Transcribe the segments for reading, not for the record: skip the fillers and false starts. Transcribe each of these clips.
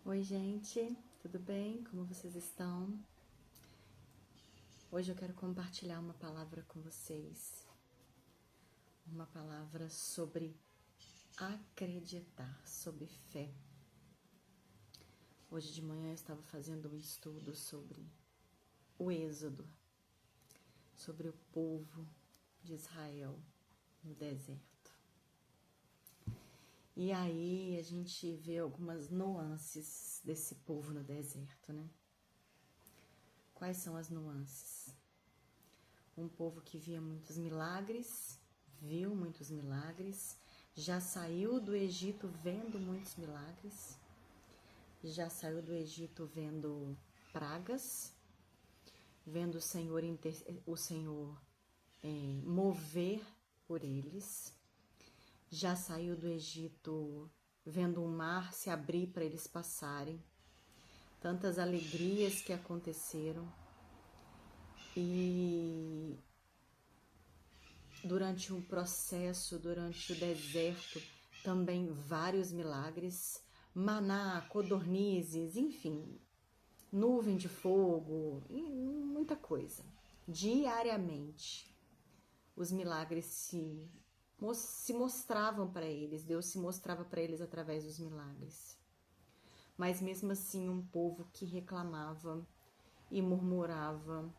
Oi, gente, tudo bem? Como vocês estão? Hoje eu quero compartilhar uma palavra com vocês, uma palavra sobre acreditar, sobre fé. Hoje de manhã eu estava fazendo um estudo sobre o Êxodo, sobre o povo de Israel no deserto. E aí a gente vê algumas nuances desse povo no deserto, né? Quais são as nuances? Um povo que viu muitos milagres, já saiu do Egito vendo muitos milagres, já saiu do Egito vendo pragas, vendo o Senhor mover por eles, já saiu do Egito vendo o mar se abrir para eles passarem, tantas alegrias que aconteceram. E durante um processo, durante o deserto, também vários milagres, maná, codornizes, enfim, nuvem de fogo, e muita coisa. Diariamente, os milagres se mostravam para eles, Deus se mostrava para eles através dos milagres. Mas mesmo assim, um povo que reclamava e murmurava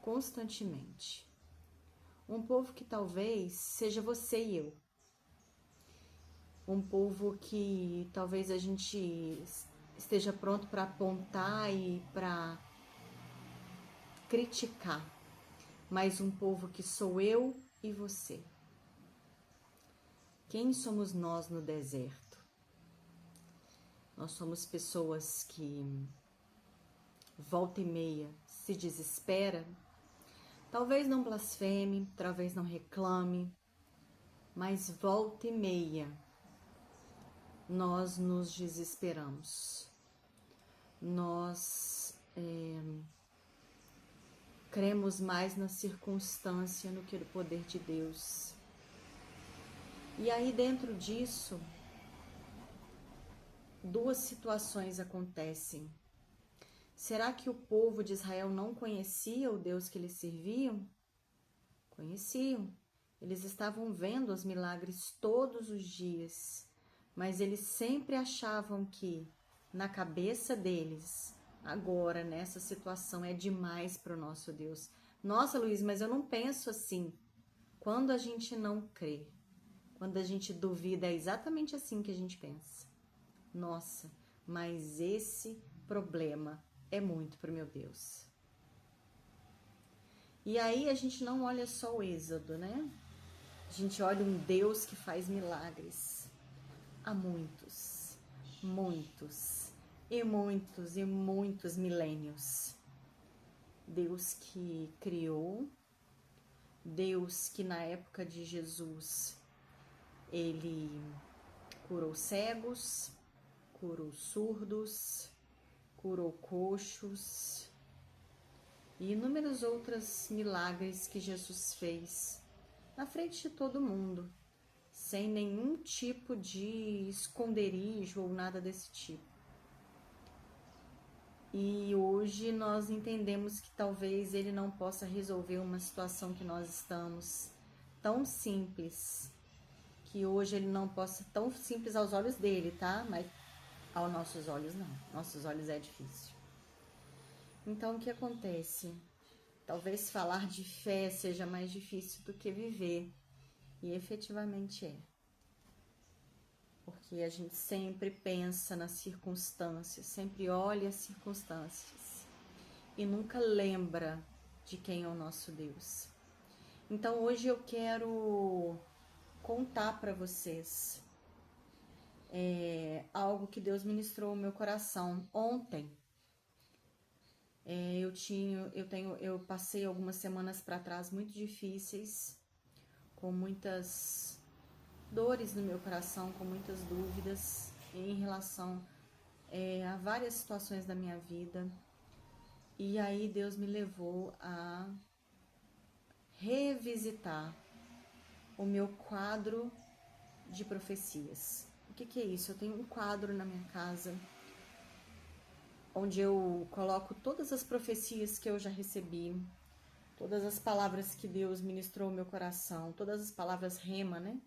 constantemente. Um povo que talvez seja você e eu. Um povo que talvez a gente esteja pronto para apontar e para criticar. Mas um povo que sou eu e você. Quem somos nós no deserto? Nós somos pessoas que volta e meia se desespera. Talvez não blasfeme, talvez não reclame, mas volta e meia nós nos desesperamos. Nós cremos mais na circunstância do que no poder de Deus. E aí dentro disso, duas situações acontecem. Será que o povo de Israel não conhecia o Deus que eles serviam? Conheciam. Eles estavam vendo os milagres todos os dias, mas eles sempre achavam que, na cabeça deles, agora, nessa situação, é demais para o nosso Deus. Nossa, Luiz, mas eu não penso assim. Quando a gente não crê, quando a gente duvida, é exatamente assim que a gente pensa. Nossa, mas esse problema é muito para o meu Deus. E aí a gente não olha só o Êxodo, né? A gente olha um Deus que faz milagres há muitos, muitos e muitos e muitos milênios. Deus que criou, Deus que na época de Jesus, ele curou cegos, curou surdos, curou coxos e inúmeros outros milagres que Jesus fez na frente de todo mundo, sem nenhum tipo de esconderijo ou nada desse tipo. E hoje nós entendemos que talvez ele não possa resolver uma situação que nós estamos tão simples, que hoje ele não possa, tão simples aos olhos dele, tá? Mas aos nossos olhos não, nossos olhos é difícil. Então o que acontece? Talvez falar de fé seja mais difícil do que viver, e efetivamente é. Porque a gente sempre pensa nas circunstâncias, sempre olha as circunstâncias e nunca lembra de quem é o nosso Deus. Então hoje eu quero contar para vocês algo que Deus ministrou ao meu coração ontem. Eu passei algumas semanas para trás muito difíceis, com muitas dores no meu coração, com muitas dúvidas em relação a várias situações da minha vida. E aí Deus me levou a revisitar o meu quadro de profecias. O que é isso? Eu tenho um quadro na minha casa onde eu coloco todas as profecias que eu já recebi, todas as palavras que Deus ministrou ao meu coração, todas as palavras rema, né?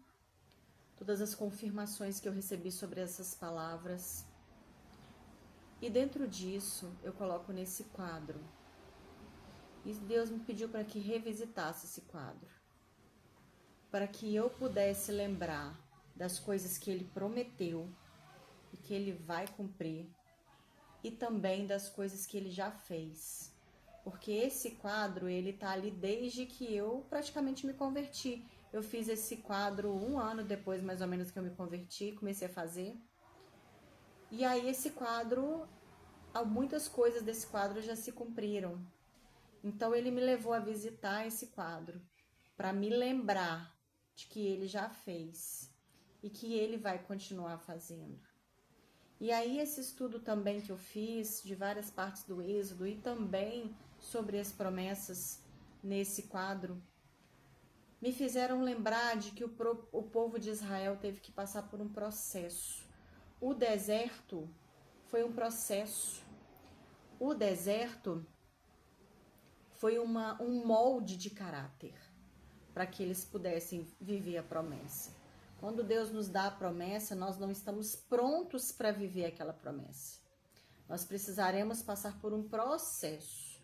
Todas as confirmações que eu recebi sobre essas palavras. E dentro disso, eu coloco nesse quadro. E Deus me pediu para que revisitasse esse quadro, para que eu pudesse lembrar das coisas que Ele prometeu e que Ele vai cumprir, e também das coisas que Ele já fez. Porque esse quadro, ele tá ali desde que eu praticamente me converti. Eu fiz esse quadro 1 ano depois, mais ou menos, que eu me converti, comecei a fazer. E aí esse quadro, muitas coisas desse quadro já se cumpriram. Então ele me levou a visitar esse quadro, para me lembrar de que ele já fez e que ele vai continuar fazendo. E aí esse estudo também que eu fiz de várias partes do Êxodo e também sobre as promessas nesse quadro, me fizeram lembrar de que o povo de Israel teve que passar por um processo. O deserto foi um processo. O deserto foi um molde de caráter para que eles pudessem viver a promessa. Quando Deus nos dá a promessa, nós não estamos prontos para viver aquela promessa. Nós precisaremos passar por um processo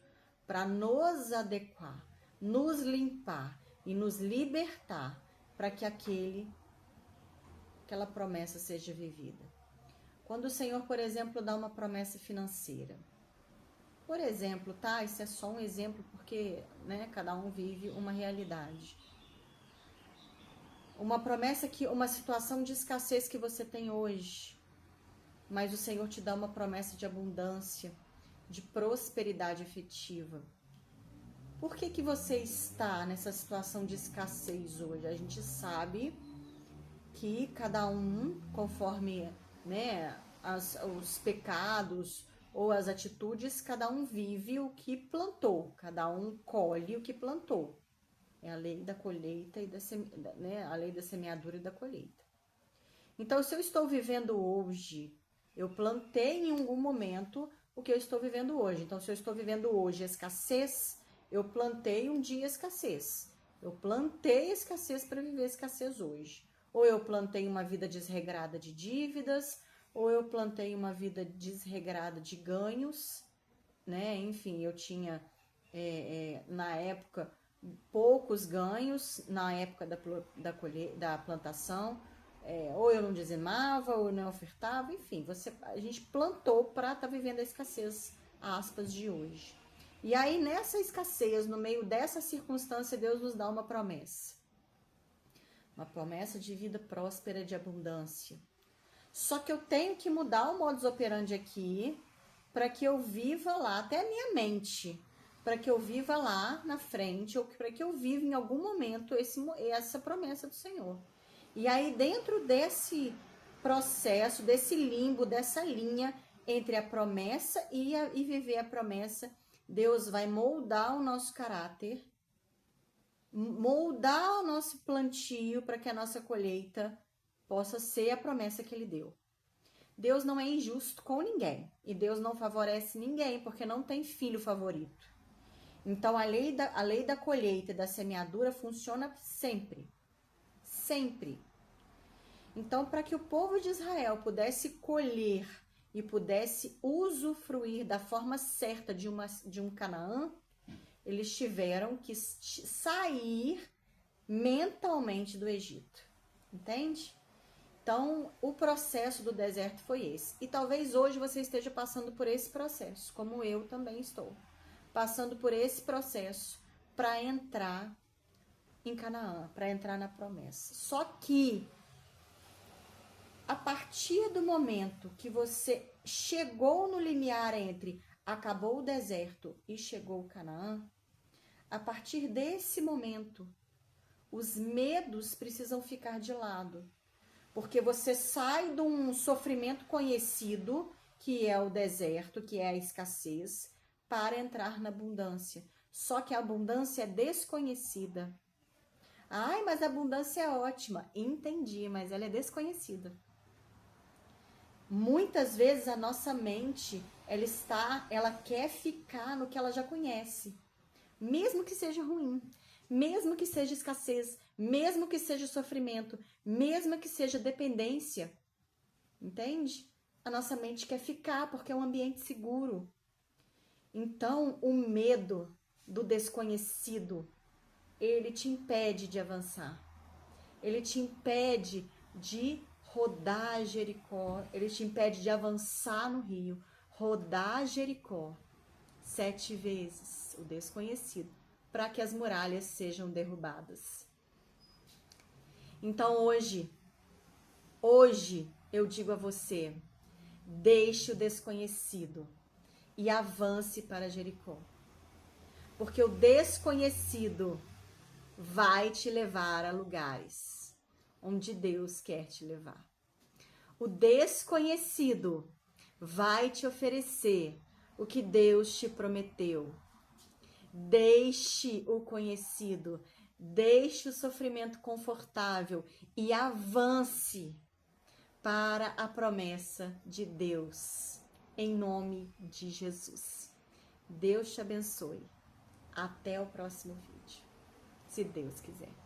para nos adequar, nos limpar e nos libertar para que aquela promessa seja vivida. Quando o Senhor, por exemplo, dá uma promessa financeira, por exemplo, tá? Isso é só um exemplo porque, né, cada um vive uma realidade. Uma promessa uma situação de escassez que você tem hoje, mas o Senhor te dá uma promessa de abundância, de prosperidade efetiva. Por que você está nessa situação de escassez hoje? A gente sabe que cada um, conforme, né, os pecados ou as atitudes, cada um vive o que plantou, cada um colhe o que plantou. É a lei da colheita e a lei da semeadura e da colheita. Então, se eu estou vivendo hoje, eu plantei em algum momento o que eu estou vivendo hoje. Então, se eu estou vivendo hoje escassez, eu plantei um dia escassez. Eu plantei escassez para viver escassez hoje. Ou eu plantei uma vida desregrada de dívidas, ou eu plantei uma vida desregrada de ganhos, né? Enfim, eu tinha, na época, poucos ganhos, na época da plantação, ou eu não dizimava, ou eu não ofertava, enfim, a gente plantou para estar vivendo a escassez, aspas, de hoje. E aí, nessa escassez, no meio dessa circunstância, Deus nos dá uma promessa. Uma promessa de vida próspera, de abundância. Só que eu tenho que mudar o modus operandi aqui para que eu viva lá, até a minha mente, para que eu viva lá na frente, ou para que eu viva em algum momento essa promessa do Senhor. E aí, dentro desse processo, desse limbo, dessa linha entre a promessa e viver a promessa, Deus vai moldar o nosso caráter, moldar o nosso plantio para que a nossa colheita possa ser a promessa que Ele deu. Deus não é injusto com ninguém e Deus não favorece ninguém porque não tem filho favorito. Então a lei da colheita e da semeadura funciona sempre. Sempre. Então, para que o povo de Israel pudesse colher e pudesse usufruir da forma certa de um Canaã, eles tiveram que sair mentalmente do Egito. Entende? Então, o processo do deserto foi esse. E talvez hoje você esteja passando por esse processo, como eu também estou. Passando por esse processo para entrar em Canaã, para entrar na promessa. Só que, a partir do momento que você chegou no limiar entre acabou o deserto e chegou o Canaã, a partir desse momento, os medos precisam ficar de lado. Porque você sai de um sofrimento conhecido, que é o deserto, que é a escassez, para entrar na abundância. Só que a abundância é desconhecida. Ai, mas a abundância é ótima. Entendi, mas ela é desconhecida. Muitas vezes a nossa mente, ela quer ficar no que ela já conhece. Mesmo que seja ruim, mesmo que seja escassez, mesmo que seja sofrimento, mesmo que seja dependência. Entende? A nossa mente quer ficar porque é um ambiente seguro. Então, o medo do desconhecido, ele te impede de avançar. Ele te impede de rodar Jericó. Ele te impede de avançar no rio. Rodar Jericó 7 vezes, o desconhecido, para que as muralhas sejam derrubadas. Então, hoje eu digo a você, deixe o desconhecido e avance para Jericó. Porque o desconhecido vai te levar a lugares onde Deus quer te levar. O desconhecido vai te oferecer o que Deus te prometeu. Deixe o conhecido, deixe o sofrimento confortável e avance para a promessa de Deus, em nome de Jesus. Deus te abençoe. Até o próximo vídeo, se Deus quiser.